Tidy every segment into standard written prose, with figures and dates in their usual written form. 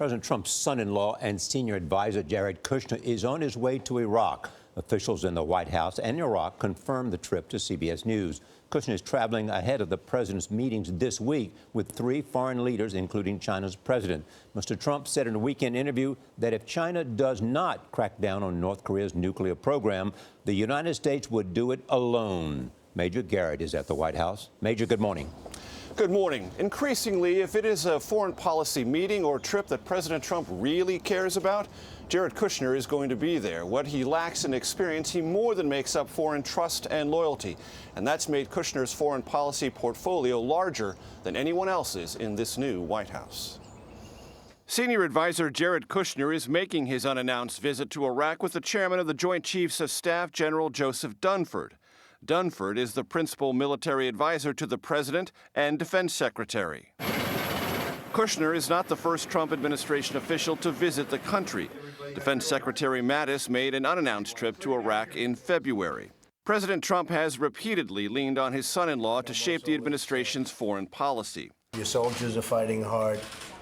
President Trump's son-in-law and senior advisor Jared Kushner is on his way to Iraq. Officials in the White House and Iraq confirmed the trip to CBS News. Kushner is traveling ahead of the president's meetings this week with 3 foreign leaders, including China's president. Mr. Trump said in a weekend interview that if China does not crack down on North Korea's nuclear program, the United States would do it alone. Major Garrett is at the White House. Major, good morning. Good morning. Increasingly, if it is a foreign policy meeting or trip that President Trump really cares about, Jared Kushner is going to be there. What he lacks in experience, he more than makes up for in trust and loyalty. And that's made Kushner's foreign policy portfolio larger than anyone else's in this new White House. Senior advisor Jared Kushner is making his unannounced visit to Iraq with the chairman of the Joint Chiefs of Staff, General Joseph Dunford. Dunford is the principal military advisor to the president and defense secretary. Kushner is not the first Trump administration official to visit the country. Defense Secretary Mattis made an unannounced trip to Iraq in February. President Trump has repeatedly leaned on his son-in-law to shape the administration's foreign policy. Your soldiers are fighting hard.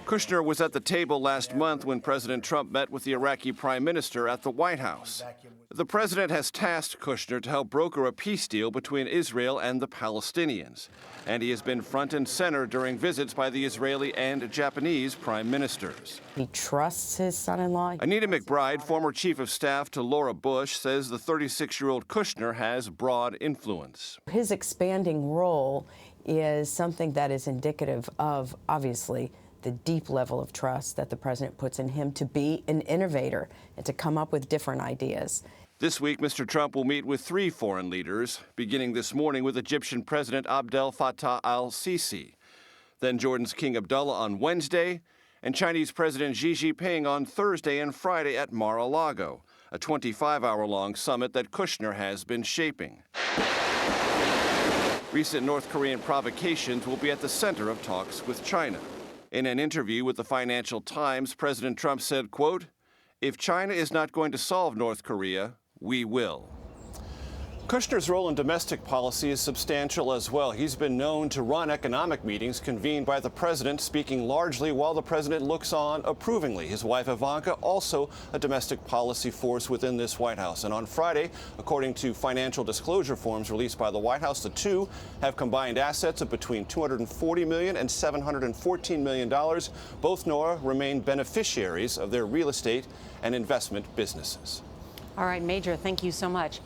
Kushner was at the table last month when President Trump met with the Iraqi Prime Minister at the White House. The president has tasked Kushner to help broker a peace deal between Israel and the Palestinians. And he has been front and center during visits by the Israeli and Japanese prime ministers. He trusts his son-in-law. Anita McBride, former chief of staff to Laura Bush, says the 36-year-old Kushner has broad influence. His expanding role is something that is indicative of, obviously, the deep level of trust that the president puts in him to be an innovator and to come up with different ideas. This week, Mr. Trump will meet with 3 foreign leaders, beginning this morning with Egyptian President Abdel Fattah al-Sisi, then Jordan's King Abdullah on Wednesday, and Chinese President Xi Jinping on Thursday and Friday at Mar-a-Lago, a 25-hour-long summit that Kushner has been shaping. Recent North Korean provocations will be at the center of talks with China. In an interview with the Financial Times, President Trump said, quote, "If China is not going to solve North Korea, we will." Kushner's role in domestic policy is substantial as well. He's been known to run economic meetings convened by the president, speaking largely while the president looks on approvingly. His wife Ivanka, also a domestic policy force within this White House. And on Friday, according to financial disclosure forms released by the White House, the two have combined assets of between $240 million and $714 million. Both Norah remain beneficiaries of their real estate and investment businesses. All right, Major, thank you so much.